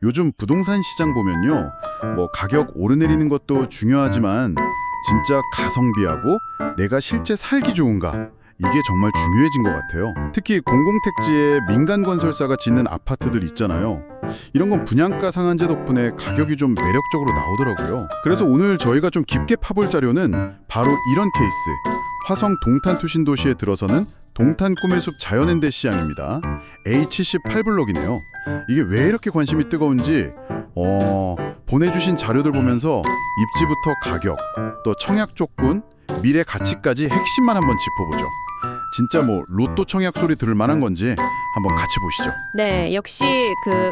요즘 부동산 시장 보면요. 뭐 가격 오르내리는 것도 중요하지만 진짜 가성비하고 내가 실제 살기 좋은가? 이게 정말 중요해진 것 같아요. 특히 공공택지에 민간 건설사가 짓는 아파트들 있잖아요. 이런 건 분양가 상한제 덕분에 가격이 좀 매력적으로 나오더라고요. 그래서 오늘 저희가 좀 깊게 파볼 자료는 바로 이런 케이스. 화성 동탄투신도시에 들어서는 동탄 꿈의 숲 자연엔데 시장입니다. A78블록이네요. 이게 왜 이렇게 관심이 뜨거운지 보내주신 자료들 보면서 입지부터 가격, 또 청약 조건, 미래 가치까지 핵심만 한번 짚어보죠. 진짜 뭐 로또 청약 소리 들을 만한 건지 한번 같이 보시죠. 네, 역시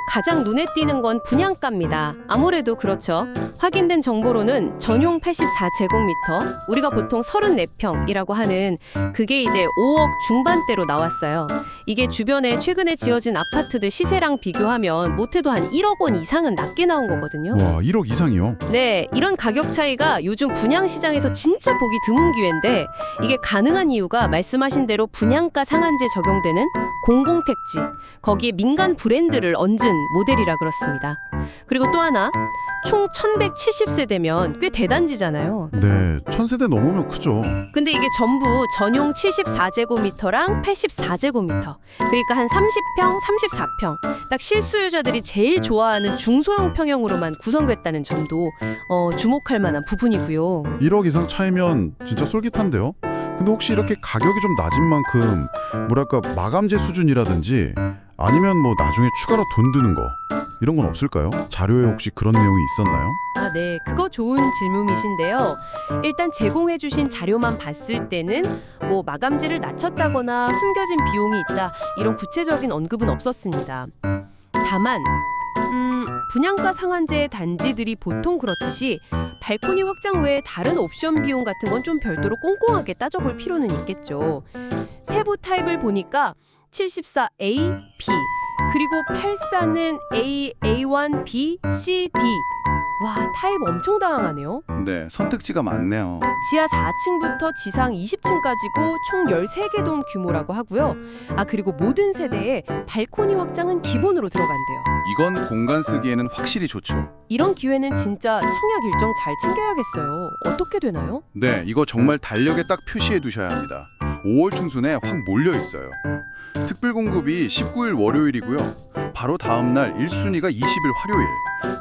가장 눈에 띄는 건 분양가입니다. 아무래도 그렇죠. 확인된 정보로는 전용 84제곱미터, 우리가 보통 34평이라고 하는 그게 이제 5억 중반대로 나왔어요. 이게 주변에 최근에 지어진 아파트들 시세랑 비교하면 못해도 한 1억 원 이상은 낮게 나온 거거든요. 와, 1억 이상이요? 네, 이런 가격 차이가 요즘 분양시장에서 진짜 보기 드문 기회인데 이게 가능한 이유가 말씀하신 대로 분양가 상한제 적용되는 공공택지, 거기에 민간 브랜드를 얹은 모델이라 그렇습니다. 그리고 또 하나, 총 1170세대면 꽤 대단지잖아요. 네, 1000세대 넘으면 크죠. 근데 이게 전부 전용 74제곱미터랑 84제곱미터, 그러니까 한 30평, 34평, 딱 실수요자들이 제일 좋아하는 중소형 평형으로만 구성됐다는 점도 주목할 만한 부분이고요. 1억 이상 차이면 진짜 솔깃한데요? 근데 혹시 이렇게 가격이 좀 낮은 만큼 뭐랄까 마감재 수준이라든지 아니면 뭐 나중에 추가로 돈 드는 거 이런 건 없을까요? 자료에 혹시 그런 내용이 있었나요? 아, 네. 그거 좋은 질문이신데요. 일단 제공해주신 자료만 봤을 때는 뭐 마감재를 낮췄다거나 숨겨진 비용이 있다, 이런 구체적인 언급은 없었습니다. 다만 분양가 상한제 단지들이 보통 그렇듯이 발코니 확장 외에 다른 옵션 비용 같은 건 좀 별도로 꼼꼼하게 따져볼 필요는 있겠죠. 세부 타입을 보니까 74A, B, 그리고 84는 A, A1, B, C, D. 와, 타입 엄청 다양하네요. 네, 선택지가 많네요. 지하 4층부터 지상 20층까지고 총 13개 동 규모라고 하고요. 아, 그리고 모든 세대에 발코니 확장은 기본으로 들어간대요. 이건 공간 쓰기에는 확실히 좋죠. 이런 기회는 진짜 청약 일정 잘 챙겨야겠어요. 어떻게 되나요? 네, 이거 정말 달력에 딱 표시해 두셔야 합니다. 5월 중순에 확 몰려 있어요. 특별 공급이 19일 월요일이고요. 바로 다음 날 1순위가 20일 화요일,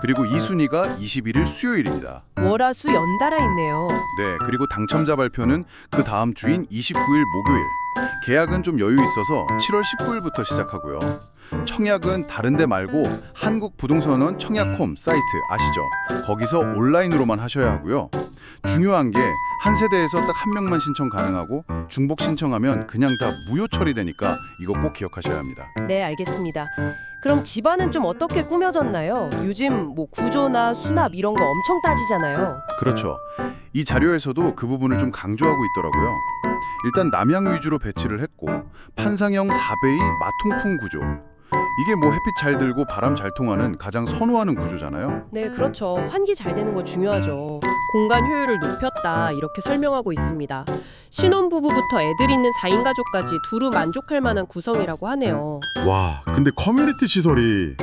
그리고 2순위가 21일 수요일입니다. 월화수 연달아 있네요. 네, 그리고 당첨자 발표는 그 다음 주인 29일 목요일. 계약은 좀 여유 있어서 7월 19일부터 시작하고요. 청약은 다른 데 말고 한국부동산원 청약홈 사이트 아시죠? 거기서 온라인으로만 하셔야 하고요. 중요한 게 한 세대에서 딱 한 명만 신청 가능하고 중복 신청하면 그냥 다 무효 처리되니까 이거 꼭 기억하셔야 합니다. 네, 알겠습니다. 그럼 집안은 좀 어떻게 꾸며졌나요? 요즘 뭐 구조나 수납 이런 거 엄청 따지잖아요. 그렇죠. 이 자료에서도 그 부분을 좀 강조하고 있더라고요. 일단 남향 위주로 배치를 했고 판상형 4베이 마통풍 구조. 이게 뭐 햇빛 잘 들고 바람 잘 통하는 가장 선호하는 구조잖아요. 네, 그렇죠. 환기 잘 되는 거 중요하죠. 공간 효율을 높였다, 이렇게 설명하고 있습니다. 신혼부부부터 애들 있는 4인 가족까지 두루 만족할 만한 구성이라고 하네요. 와, 근데 커뮤니티 시설이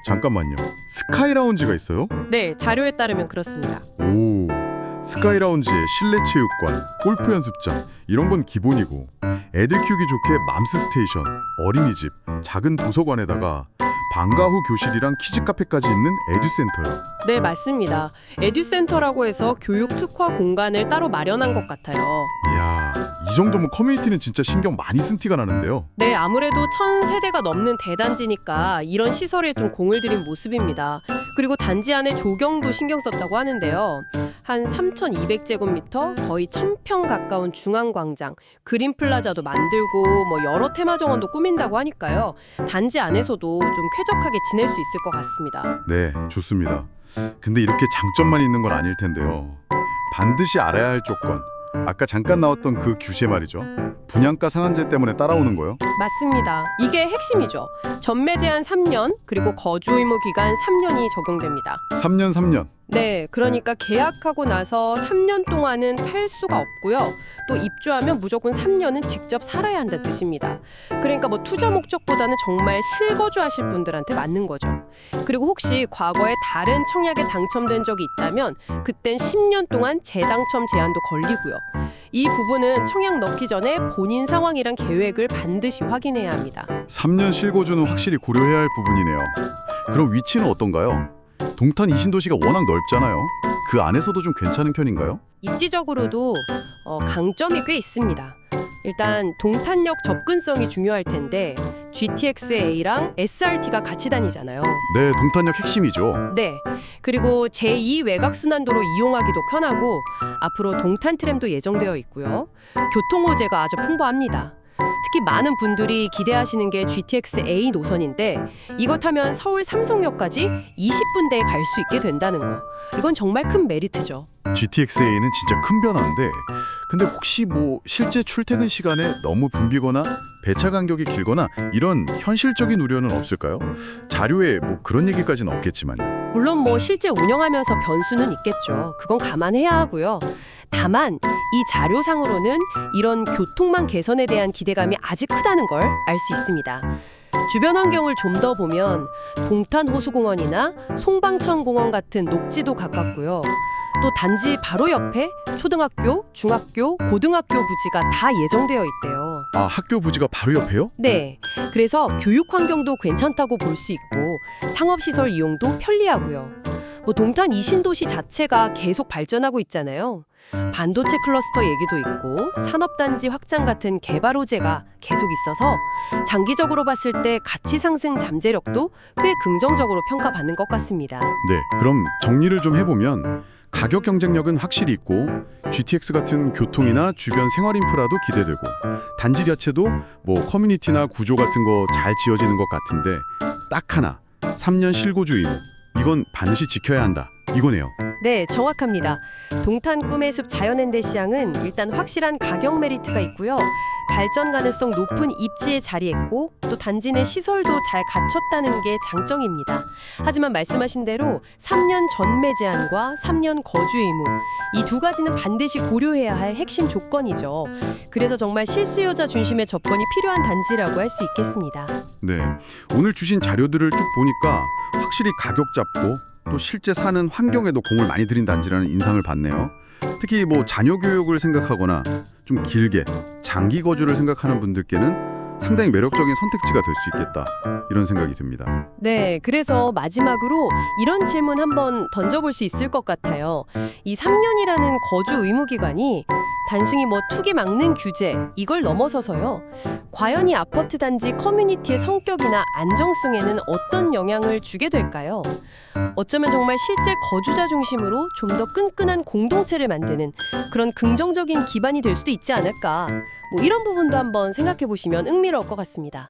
잠깐만요. 스카이 라운지가 있어요? 네, 자료에 따르면 그렇습니다. 오, 스카이 라운지에 실내 체육관, 골프 연습장 이런 건 기본이고 애들 키우기 좋게 맘스 스테이션, 어린이집, 작은 도서관에다가 방과 후 교실이랑 키즈 카페까지 있는 에듀센터요. 네, 맞습니다. 에듀센터라고 해서 교육 특화 공간을 따로 마련한 것 같아요. 이야, 이 정도면 커뮤니티는 진짜 신경 많이 쓴 티가 나는데요. 네, 아무래도 1000세대가 넘는 대단지니까 이런 시설에 좀 공을 들인 모습입니다. 그리고 단지 안에 조경도 신경 썼다고 하는데요. 한 3200제곱미터, 거의 1000평 가까운 중앙광장, 그린 플라자도 만들고 뭐 여러 테마 정원도 꾸민다고 하니까요. 단지 안에서도 좀 쾌적하게 지낼 수 있을 것 같습니다. 네, 좋습니다. 근데 이렇게 장점만 있는 건 아닐 텐데요. 반드시 알아야 할 조건. 아까 잠깐 나왔던 그 규제 말이죠. 분양가 상한제 때문에 따라오는 거요? 맞습니다. 이게 핵심이죠. 전매 제한 3년, 그리고 거주 의무 기간 3년이 적용됩니다. 3년. 네, 그러니까 계약하고 나서 3년 동안은 팔 수가 없고요. 또 입주하면 무조건 3년은 직접 살아야 한다는 뜻입니다. 그러니까 뭐 투자 목적보다는 정말 실거주 하실 분들한테 맞는 거죠. 그리고 혹시 과거에 다른 청약에 당첨된 적이 있다면 그땐 10년 동안 재당첨 제한도 걸리고요. 이 부분은 청약 넣기 전에 본인 상황이랑 계획을 반드시 확인해야 합니다. 3년 실거주는 확실히 고려해야 할 부분이네요. 그럼 위치는 어떤가요? 동탄 이신도시가 워낙 넓잖아요. 그 안에서도 좀 괜찮은 편인가요? 입지적으로도 강점이 꽤 있습니다. 일단 동탄역 접근성이 중요할 텐데 GTX-A랑 SRT가 같이 다니잖아요. 네, 동탄역 핵심이죠. 네. 그리고 제2 외곽순환도로 이용하기도 편하고 앞으로 동탄 트램도 예정되어 있고요. 교통 호재가 아주 풍부합니다. 특히 많은 분들이 기대하시는 게 GTX-A 노선인데 이거 타면 서울 삼성역까지 20분대에 갈 수 있게 된다는 거. 이건 정말 큰 메리트죠. GTX-A는 진짜 큰 변화인데 근데 혹시 뭐 실제 출퇴근 시간에 너무 붐비거나 배차 간격이 길거나 이런 현실적인 우려는 없을까요? 자료에 뭐 그런 얘기까지는 없겠지만요. 물론 뭐 실제 운영하면서 변수는 있겠죠. 그건 감안해야 하고요. 다만 이 자료상으로는 이런 교통망 개선에 대한 기대감이 아직 크다는 걸 알 수 있습니다. 주변 환경을 좀 더 보면 동탄 호수공원이나 송방천공원 같은 녹지도 가깝고요. 또 단지 바로 옆에 초등학교, 중학교, 고등학교 부지가 다 예정되어 있대요. 아, 학교 부지가 바로 옆에요? 네, 그래서 교육 환경도 괜찮다고 볼 수 있고 상업시설 이용도 편리하고요. 뭐 동탄 이신도시 자체가 계속 발전하고 있잖아요. 반도체 클러스터 얘기도 있고 산업단지 확장 같은 개발 호재가 계속 있어서 장기적으로 봤을 때 가치 상승 잠재력도 꽤 긍정적으로 평가받는 것 같습니다. 네, 그럼 정리를 좀 해보면 가격 경쟁력은 확실히 있고 GTX 같은 교통이나 주변 생활 인프라도 기대되고 단지 자체도 뭐 커뮤니티나 구조 같은 거 잘 지어지는 것 같은데 딱 하나 3년 실거주 의무 이건 반드시 지켜야 한다 이거네요. 네, 정확합니다. 동탄 꿈의 숲 자연엔데 시장은 일단 확실한 가격 메리트가 있고요. 발전 가능성 높은 입지에 자리했고 또 단지 내 시설도 잘 갖췄다는 게 장점입니다. 하지만 말씀하신 대로 3년 전매 제한과 3년 거주 의무 이 두 가지는 반드시 고려해야 할 핵심 조건이죠. 그래서 정말 실수요자 중심의 접근이 필요한 단지라고 할 수 있겠습니다. 네, 오늘 주신 자료들을 쭉 보니까 확실히 가격 잡고 또 실제 사는 환경에도 공을 많이 들인 단지라는 인상을 받네요. 특히 뭐 자녀 교육을 생각하거나 좀 길게 장기 거주를 생각하는 분들께는 상당히 매력적인 선택지가 될 수 있겠다 이런 생각이 듭니다. 네, 그래서 마지막으로 이런 질문 한번 던져볼 수 있을 것 같아요. 이 3년이라는 거주 의무 기간이 단순히 뭐 투기 막는 규제 이걸 넘어서서요. 과연 이 아파트 단지 커뮤니티의 성격이나 안정성에는 어떤 영향을 주게 될까요? 어쩌면 정말 실제 거주자 중심으로 좀 더 끈끈한 공동체를 만드는 그런 긍정적인 기반이 될 수도 있지 않을까. 뭐 이런 부분도 한번 생각해 보시면 흥미로울 것 같습니다.